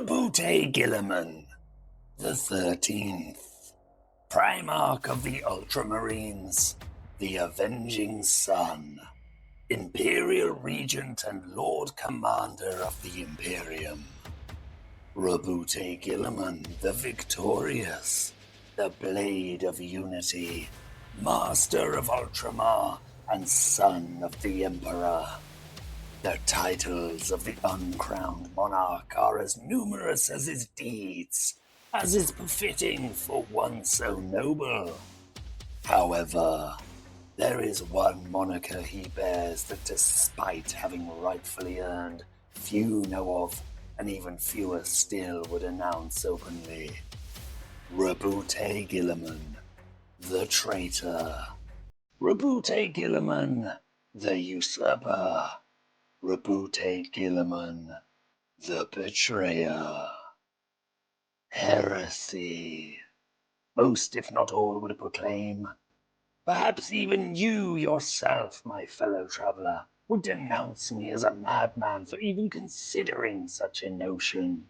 Roboute Guilliman, the 13th, Primarch of the Ultramarines, the Avenging Son, Imperial Regent and Lord Commander of the Imperium. Roboute Guilliman, the Victorious, the Blade of Unity, Master of Ultramar and Son of the Emperor. The titles of the uncrowned monarch are as numerous as his deeds, as is befitting for one so noble. However, there is one moniker he bears that, despite having rightfully earned, few know of, and even fewer still would announce openly. Roboute Guilliman, the Traitor. Roboute Guilliman, the Usurper. Roboute Guilliman, the Betrayer. Heresy, most if not all would proclaim. Perhaps even you yourself, my fellow traveller, would denounce me as a madman for even considering such a notion.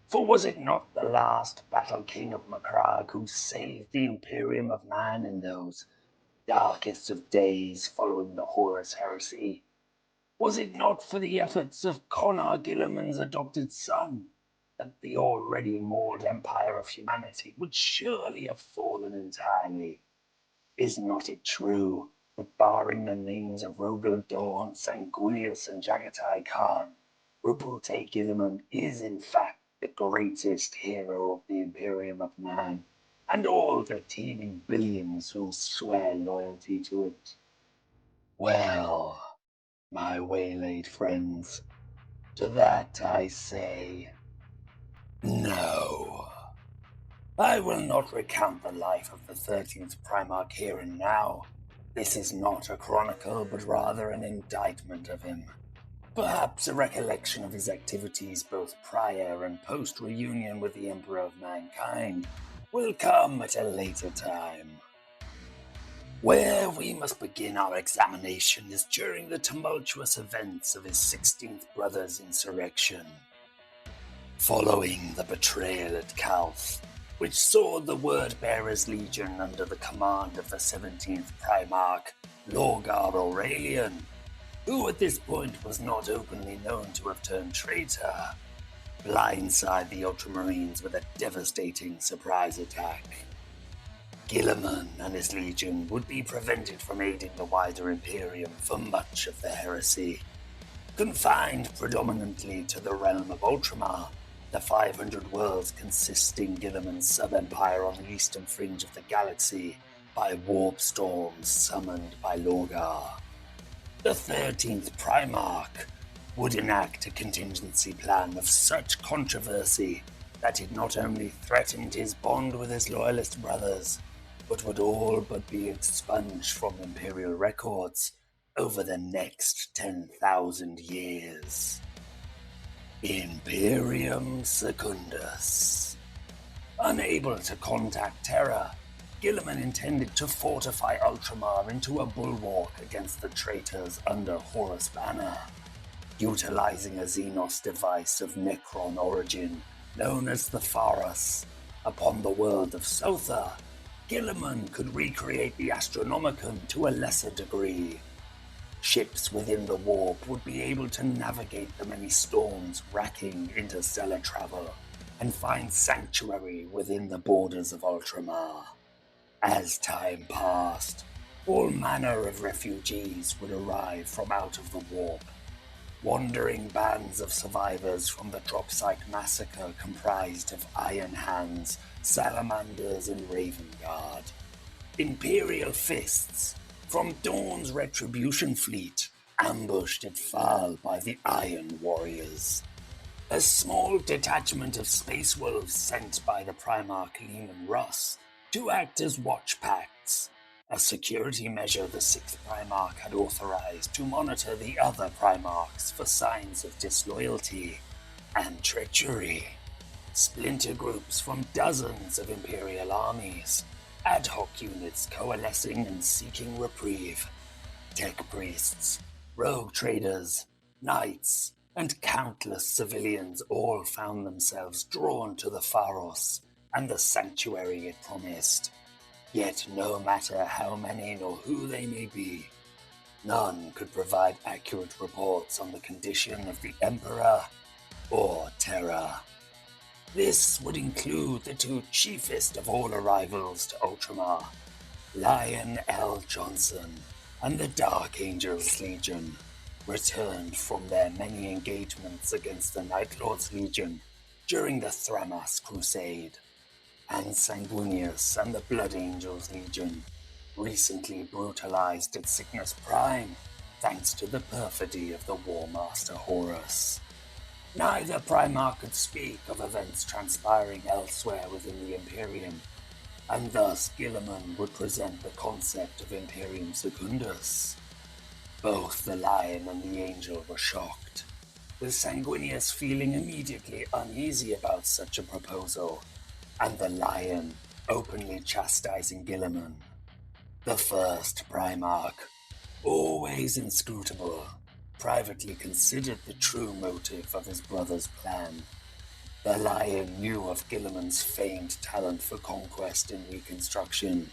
For was it not the last battle king of Macragge who saved the Imperium of Man in those darkest of days following the Horus heresy? Was it not for the efforts of Conor Guilliman's adopted son that the already mauled empire of humanity would surely have fallen entirely? Is not it true that, barring the names of Rogel Dawn, Sanguinius, and Jagatai Khan, Roboute Guilliman is in fact the greatest hero of the Imperium of Man, and all the teeming billions who swear loyalty to it? Well, my waylaid friends, to that I say, no. I will not recount the life of the 13th Primarch here and now. This is not a chronicle, but rather an indictment of him. Perhaps a recollection of his activities both prior and post-reunion with the Emperor of Mankind will come at a later time. Where we must begin our examination is during the tumultuous events of his 16th brother's insurrection. Following the betrayal at Calth, which saw the Word-Bearers Legion under the command of the 17th Primarch, Lorgar Aurelian, who at this point was not openly known to have turned traitor, blindside the Ultramarines with a devastating surprise attack. Guilliman and his legion would be prevented from aiding the wider Imperium for much of the heresy. Confined predominantly to the realm of Ultramar, the 500 worlds consisting Guilliman's sub-empire on the eastern fringe of the galaxy by warp storms summoned by Lorgar. The 13th Primarch would enact a contingency plan of such controversy that it not only threatened his bond with his loyalist brothers, but would all but be expunged from Imperial records over the next 10,000 years. Imperium Secundus. Unable to contact Terra, Guilliman intended to fortify Ultramar into a bulwark against the traitors under Horus' banner. Utilizing a Xenos device of Necron origin known as the Pharos, upon the world of Sotha, Guilliman could recreate the Astronomicon to a lesser degree. Ships within the warp would be able to navigate the many storms racking interstellar travel and find sanctuary within the borders of Ultramar. As time passed, all manner of refugees would arrive from out of the warp. Wandering bands of survivors from the drop site massacre comprised of Iron Hands, Salamanders, and Raven Guard. Imperial fists from Dawn's retribution fleet, ambushed at Fal by the Iron Warriors. A small detachment of space wolves sent by the Primarch Leman Russ to act as watch pacts, a security measure the 6th Primarch had authorized to monitor the other Primarchs for signs of disloyalty and treachery. Splinter groups from dozens of Imperial armies, ad hoc units coalescing and seeking reprieve, tech priests, rogue traders, knights, and countless civilians all found themselves drawn to the Pharos and the sanctuary it promised. Yet no matter how many nor who they may be, none could provide accurate reports on the condition of the Emperor or Terra. This would include the two chiefest of all arrivals to Ultramar, Lion L. Johnson and the Dark Angels Legion, returned from their many engagements against the Night Lord's Legion during the Thramas Crusade, and Sanguinius and the Blood Angels Legion, recently brutalized at Cygnus Prime thanks to the perfidy of the War Master Horus. Neither Primarch could speak of events transpiring elsewhere within the Imperium, and thus Guilliman would present the concept of Imperium Secundus. Both the Lion and the Angel were shocked, with Sanguinius feeling immediately uneasy about such a proposal, and the Lion openly chastising Guilliman. The first Primarch, always inscrutable, privately considered the true motive of his brother's plan. The Lion knew of Guilliman's famed talent for conquest and reconstruction.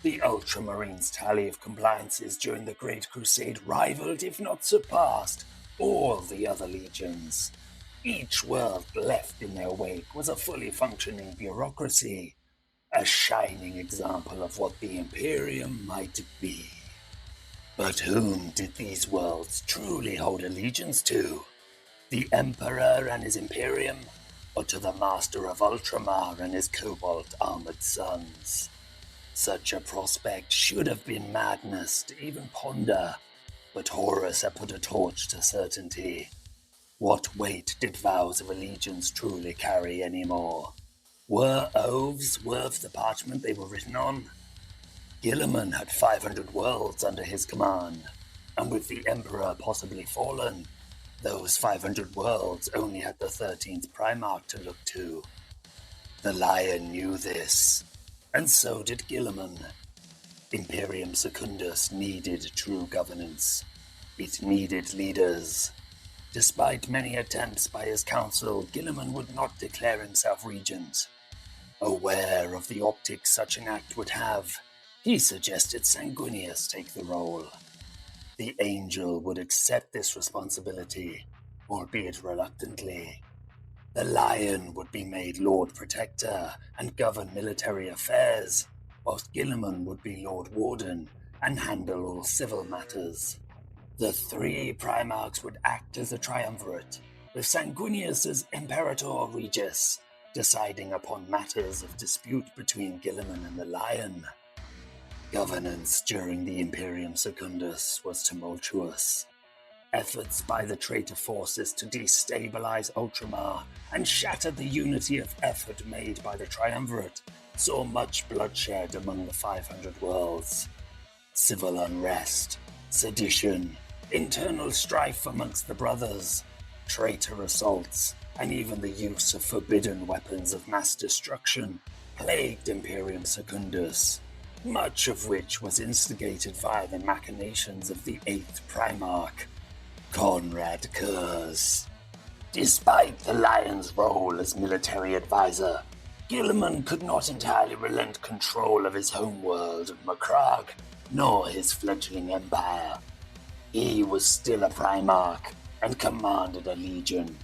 The Ultramarines' tally of compliances during the Great Crusade rivaled, if not surpassed, all the other legions. Each world left in their wake was a fully functioning bureaucracy, a shining example of what the Imperium might be. But whom did these worlds truly hold allegiance to? The Emperor and his Imperium, or to the Master of Ultramar and his cobalt-armored sons? Such a prospect should have been madness to even ponder, but Horus had put a torch to certainty. What weight did vows of allegiance truly carry anymore? Were oaths worth the parchment they were written on? Guilliman had 500 worlds under his command, and with the Emperor possibly fallen, those 500 worlds only had the 13th Primarch to look to. The Lion knew this, and so did Guilliman. Imperium Secundus needed true governance. It needed leaders. Despite many attempts by his council, Guilliman would not declare himself regent. Aware of the optics such an act would have, he suggested Sanguinius take the role. The Angel would accept this responsibility, albeit reluctantly. The Lion would be made Lord Protector and govern military affairs, whilst Guilliman would be Lord Warden and handle all civil matters. The three Primarchs would act as a triumvirate, with Sanguinius as Imperator Regis, deciding upon matters of dispute between Guilliman and the Lion. Governance during the Imperium Secundus was tumultuous. Efforts by the traitor forces to destabilize Ultramar and shatter the unity of effort made by the Triumvirate saw much bloodshed among the 500 worlds. Civil unrest, sedition, internal strife amongst the brothers, traitor assaults, and even the use of forbidden weapons of mass destruction plagued Imperium Secundus, much of which was instigated via the machinations of the 8th Primarch, Conrad Kurz. Despite the Lion's role as military advisor, Guilliman could not entirely relent control of his homeworld of Macragge, nor his fledgling empire. He was still a Primarch and commanded a legion.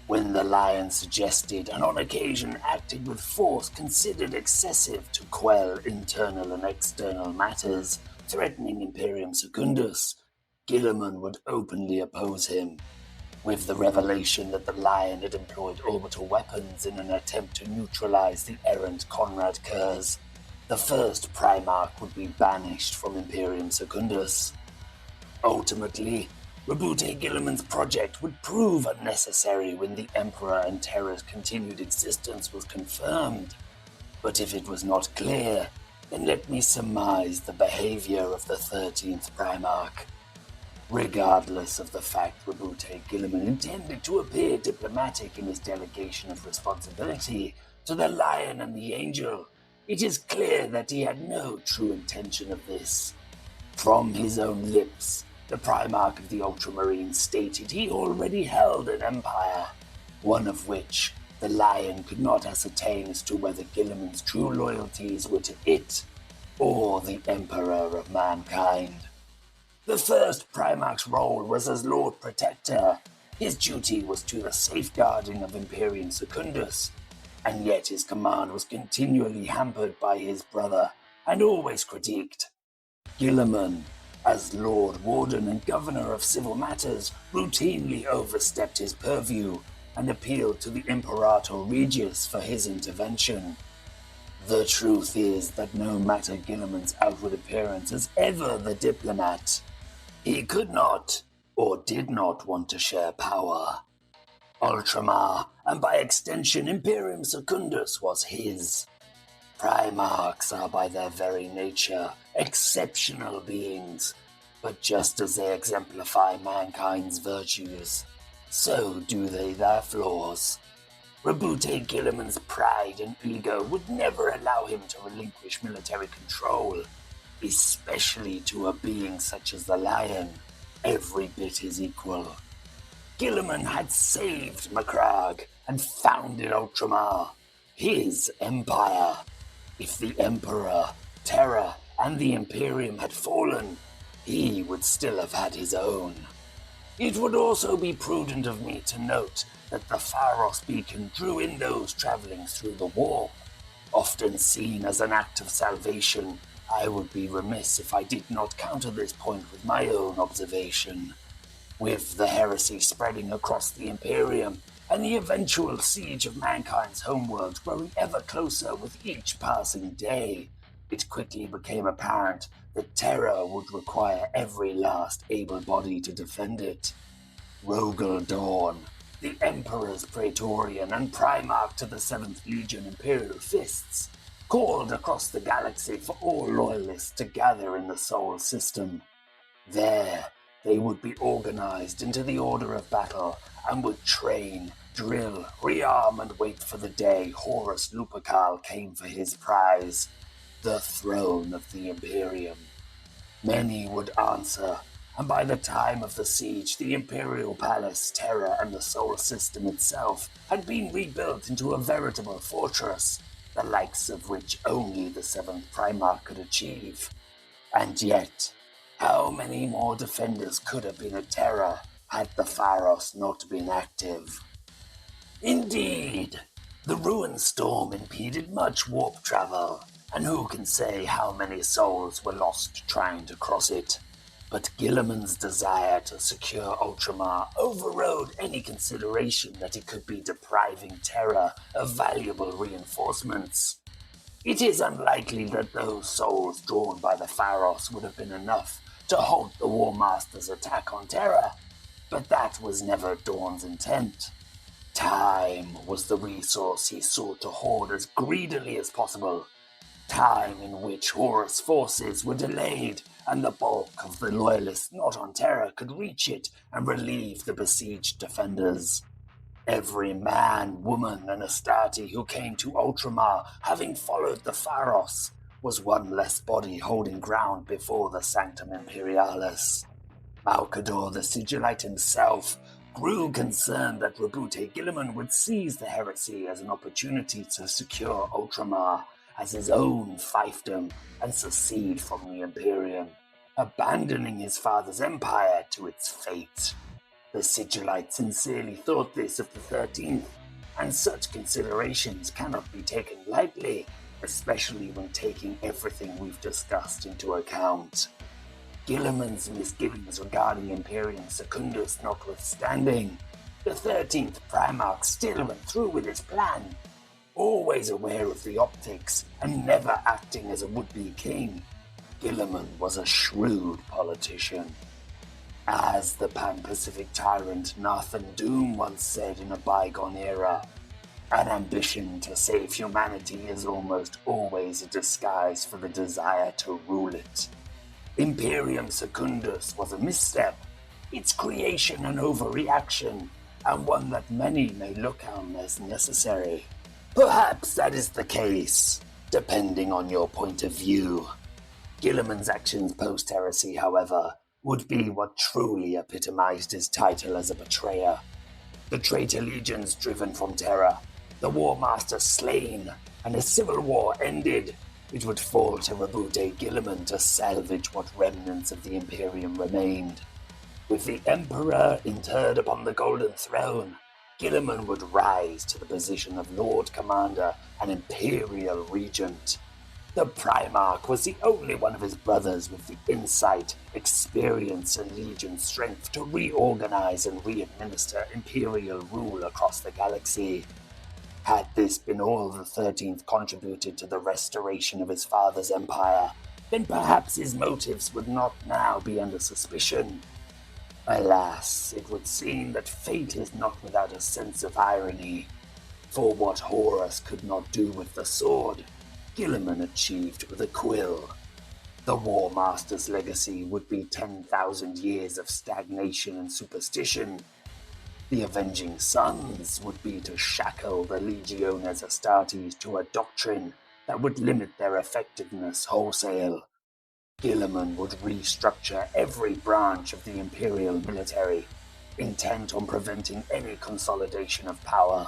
When the Lion suggested and on occasion acted with force considered excessive to quell internal and external matters threatening Imperium Secundus, Guilliman would openly oppose him. With the revelation that the Lion had employed orbital weapons in an attempt to neutralize the errant Conrad Kurz, the first Primarch would be banished from Imperium Secundus. Ultimately, Roboute Guilliman's project would prove unnecessary when the Emperor and Terra's continued existence was confirmed. But if it was not clear, then let me surmise the behavior of the 13th Primarch. Regardless of the fact Roboute Guilliman intended to appear diplomatic in his delegation of responsibility to the Lion and the Angel, it is clear that he had no true intention of this. From his own lips, the Primarch of the Ultramarines stated he already held an empire, one of which the Lion could not ascertain as to whether Guilliman's true loyalties were to it or the Emperor of mankind. The first Primarch's role was as Lord Protector. His duty was to the safeguarding of Imperium Secundus, and yet his command was continually hampered by his brother and always critiqued. Guilliman, as Lord Warden and Governor of Civil Matters, routinely overstepped his purview and appealed to the Imperator Regius for his intervention. The truth is that no matter Guilliman's outward appearance as ever the diplomat, he could not or did not want to share power. Ultramar, and by extension Imperium Secundus, was his. Primarchs are by their very nature exceptional beings, but just as they exemplify mankind's virtues, so do they their flaws. Roboute Guilliman's pride and ego would never allow him to relinquish military control, especially to a being such as the Lion, every bit his equal. Guilliman had saved Macragge and founded Ultramar, his empire. If the Emperor, Terra, and the Imperium had fallen, he would still have had his own. It would also be prudent of me to note that the Pharos beacon drew in those traveling through the warp. Often seen as an act of salvation, I would be remiss if I did not counter this point with my own observation. With the heresy spreading across the Imperium, and the eventual siege of mankind's homeworld growing ever closer with each passing day, it quickly became apparent that Terra would require every last able body to defend it. Rogel Dawn, the Emperor's Praetorian and Primarch to the 7th Legion Imperial Fists, called across the galaxy for all loyalists to gather in the Sol system. There, they would be organized into the order of battle and would train, drill, rearm, and wait for the day Horus Lupercal came for his prize, the throne of the Imperium. Many would answer, and by the time of the siege, the Imperial Palace, Terra, and the Sol system itself had been rebuilt into a veritable fortress, the likes of which only the 7th Primarch could achieve. And yet, how many more defenders could have been at Terra had the Pharos not been active? Indeed, the ruined storm impeded much warp travel, and who can say how many souls were lost trying to cross it? But Guilliman's desire to secure Ultramar overrode any consideration that it could be depriving Terra of valuable reinforcements. It is unlikely that those souls drawn by the Pharos would have been enough to halt the War Master's attack on Terra, but that was never Dawn's intent. Time was the resource he sought to hoard as greedily as possible. Time in which Horus' forces were delayed and the bulk of the loyalists not on Terra could reach it and relieve the besieged defenders. Every man, woman, and Astarte who came to Ultramar, having followed the Pharos, was one less body holding ground before the Sanctum Imperialis. Malcador the Sigillite himself grew concerned that Roboute Guilliman would seize the heresy as an opportunity to secure Ultramar as his own fiefdom and secede from the Imperium, abandoning his father's empire to its fate. The Sigillite sincerely thought this of the 13th, and such considerations cannot be taken lightly, especially when taking everything we've discussed into account. Guilliman's misgivings regarding Imperium Secundus notwithstanding, the 13th Primarch still went through with his plan. Always aware of the optics and never acting as a would-be king, Guilliman was a shrewd politician. As the Pan-Pacific tyrant Nathan Doom once said in a bygone era, an ambition to save humanity is almost always a disguise for the desire to rule it. Imperium Secundus was a misstep, its creation an overreaction, and one that many may look on as necessary. Perhaps that is the case, depending on your point of view. Guilliman's actions post-heresy, however, would be what truly epitomized his title as a betrayer. The traitor legions driven from terror, the War Master slain, and a civil war ended. It would fall to Roboute Guilliman to salvage what remnants of the Imperium remained. With the Emperor interred upon the Golden Throne, Guilliman would rise to the position of Lord Commander and Imperial Regent. The Primarch was the only one of his brothers with the insight, experience, and legion strength to reorganize and re-administer Imperial rule across the galaxy. Had this been all the 13th contributed to the restoration of his father's empire, then perhaps his motives would not now be under suspicion. Alas, it would seem that fate is not without a sense of irony. For what Horus could not do with the sword, Guilliman achieved with a quill. The War Master's legacy would be 10,000 years of stagnation and superstition. The Avenging Sons would be to shackle the Legiones Astartes to a doctrine that would limit their effectiveness wholesale. Guilliman would restructure every branch of the Imperial military, intent on preventing any consolidation of power.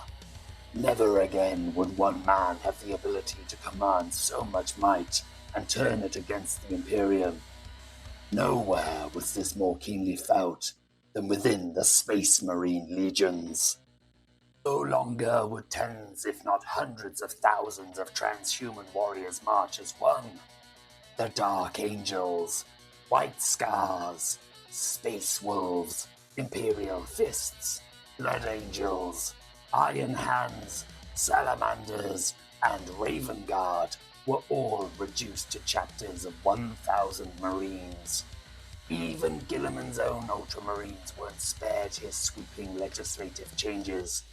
Never again would one man have the ability to command so much might and turn it against the Imperium. Nowhere was this more keenly felt than within the Space Marine legions. No longer would tens, if not hundreds of thousands of transhuman warriors march as one. The Dark Angels, White Scars, Space Wolves, Imperial Fists, Blood Angels, Iron Hands, Salamanders, and Raven Guard were all reduced to chapters of 1,000 Marines. Even Guilliman's own Ultramarines weren't spared his sweeping legislative changes.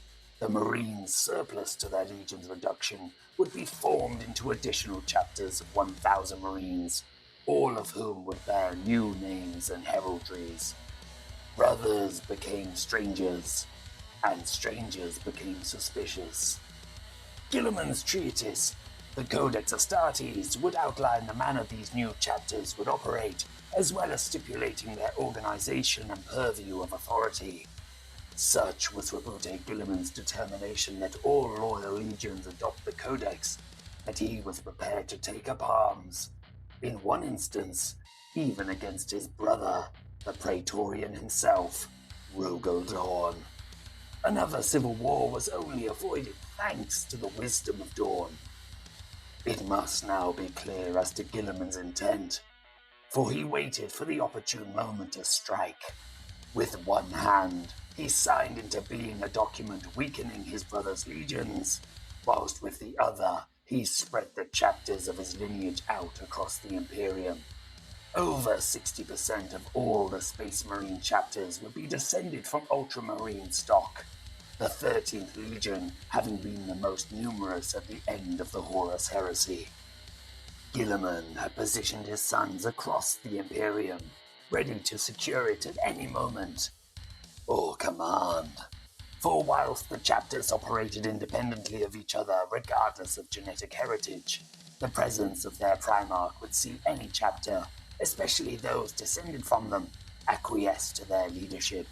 The Marines surplus to their legion's reduction would be formed into additional chapters of 1,000 Marines, all of whom would bear new names and heraldries. Brothers became strangers, and strangers became suspicious. Guilliman's treatise, the Codex Astartes, would outline the manner these new chapters would operate, as well as stipulating their organization and purview of authority. Such was Roboute Guilliman's determination that all loyal legions adopt the Codex, that he was prepared to take up arms, in one instance, even against his brother, the Praetorian himself, Rogal. Another civil war was only avoided thanks to the wisdom of Dawn. It must now be clear as to Guilliman's intent, for he waited for the opportune moment to strike. With one hand, he signed into being a document weakening his brother's legions, whilst with the other, he spread the chapters of his lineage out across the Imperium. Over 60% of all the Space Marine chapters would be descended from Ultramarine stock, the 13th Legion having been the most numerous at the end of the Horus heresy. Guilliman had positioned his sons across the Imperium, ready to secure it at any moment, or command. For whilst the chapters operated independently of each other regardless of genetic heritage, the presence of their Primarch would see any chapter, especially those descended from them, acquiesce to their leadership.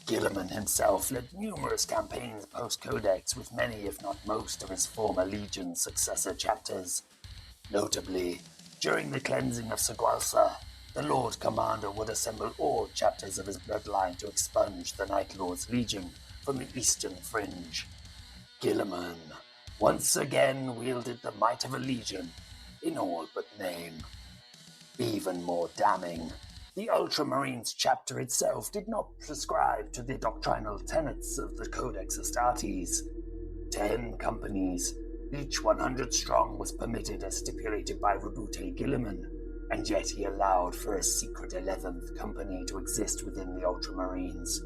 Guilliman himself led numerous campaigns post-Codex with many, if not most, of his former Legion's successor chapters. Notably, during the cleansing of Segualsa, the Lord Commander would assemble all chapters of his bloodline to expunge the Night Lord's Legion from the eastern fringe. Guilliman once again wielded the might of a legion, in all but name. Even more damning, the Ultramarines chapter itself did not prescribe to the doctrinal tenets of the Codex Astartes. 10 companies, each 100 strong, was permitted as stipulated by Roboute Guilliman, and yet he allowed for a secret 11th company to exist within the Ultramarines.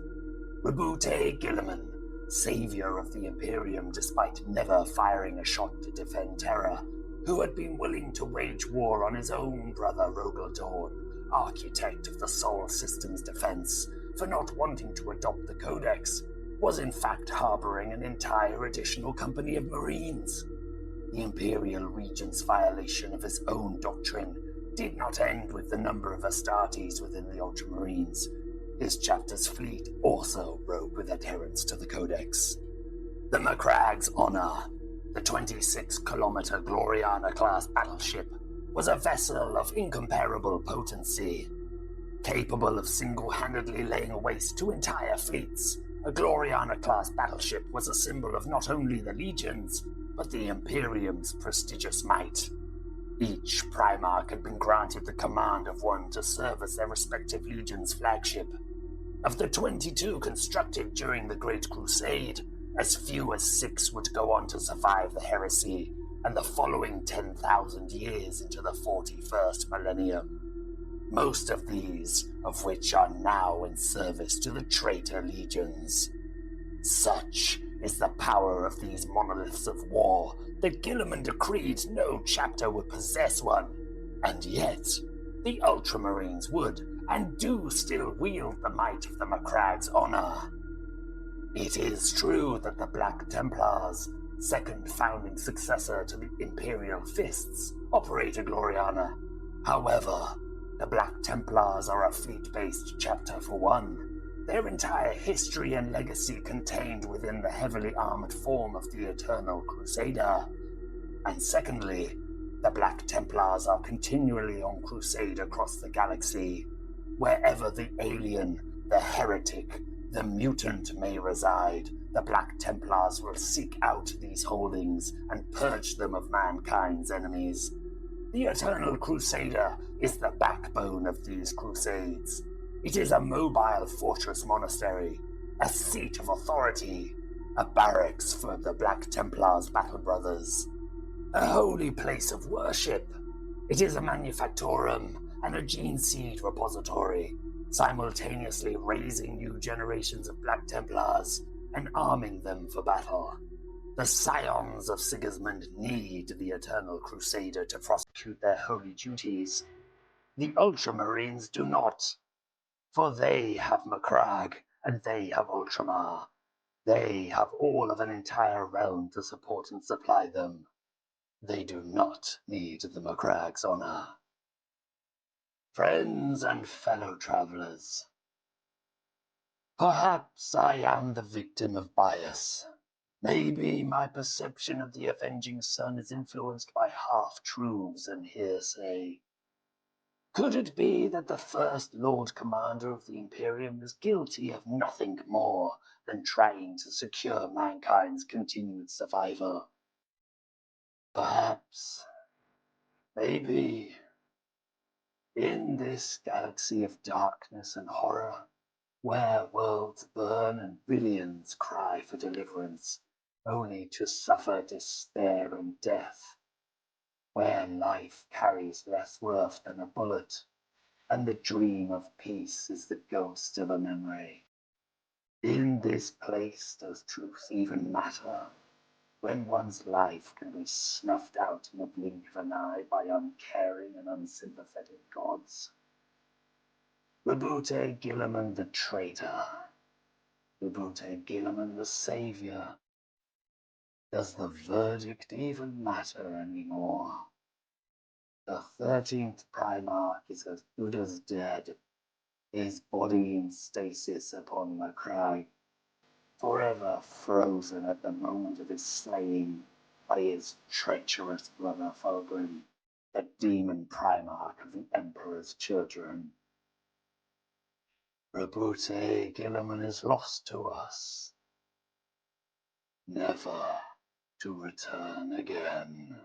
Roboute Guilliman, savior of the Imperium despite never firing a shot to defend Terra, who had been willing to wage war on his own brother Rogal, architect of the Sol System's defense, for not wanting to adopt the Codex, was in fact harboring an entire additional company of Marines. The Imperial Regent's violation of his own doctrine did not end with the number of Astartes within the Ultramarines. His chapter's fleet also broke with adherence to the Codex. The Macrag's Honor, the 26-kilometer Gloriana-class battleship, was a vessel of incomparable potency. Capable of single-handedly laying waste to entire fleets, a Gloriana-class battleship was a symbol of not only the legions, but the Imperium's prestigious might. Each Primarch had been granted the command of one to serve as their respective legion's flagship. Of the 22 constructed during the Great Crusade, as few as 6 would go on to survive the heresy and the following 10,000 years into the 41st millennium. Most of these, of which are now in service to the traitor legions. Such is the power of these monoliths of war that Guilliman decreed no chapter would possess one, and yet the Ultramarines would and do still wield the might of the Macrag's Honor. It is true that the Black Templars, second founding successor to the Imperial Fists, operate a Gloriana. However, the Black Templars are a fleet-based chapter for one, their entire history and legacy contained within the heavily armored form of the Eternal Crusader. And secondly, the Black Templars are continually on crusade across the galaxy. Wherever the alien, the heretic, the mutant may reside, the Black Templars will seek out these holdings and purge them of mankind's enemies. The Eternal Crusader is the backbone of these crusades. It is a mobile fortress monastery, a seat of authority, a barracks for the Black Templars' battle brothers, a holy place of worship. It is a manufactorum and a gene seed repository, simultaneously raising new generations of Black Templars and arming them for battle. The scions of Sigismund need the Eternal Crusader to prosecute their holy duties. The Ultramarines do not, for they have Macragge and they have Ultramar. They have all of an entire realm to support and supply them. They do not need the Macragge's honor. Friends and fellow travelers, perhaps I am the victim of bias. Maybe my perception of the Avenging Son is influenced by half-truths and hearsay. Could it be that the First Lord Commander of the Imperium is guilty of nothing more than trying to secure mankind's continued survival? Perhaps, maybe, in this galaxy of darkness and horror, where worlds burn and billions cry for deliverance, only to suffer despair and death, where life carries less worth than a bullet, and the dream of peace is the ghost of a memory. In this place does truth even matter, when one's life can be snuffed out in the blink of an eye by uncaring and unsympathetic gods? Roboute Guilliman the traitor, Roboute Guilliman the savior. Does the verdict even matter anymore? The 13th Primarch is as good as dead, his body in stasis upon Macragge, forever frozen at the moment of his slaying by his treacherous brother Fulgrim, the demon Primarch of the Emperor's children. Roboute Guilliman is lost to us, never to return again.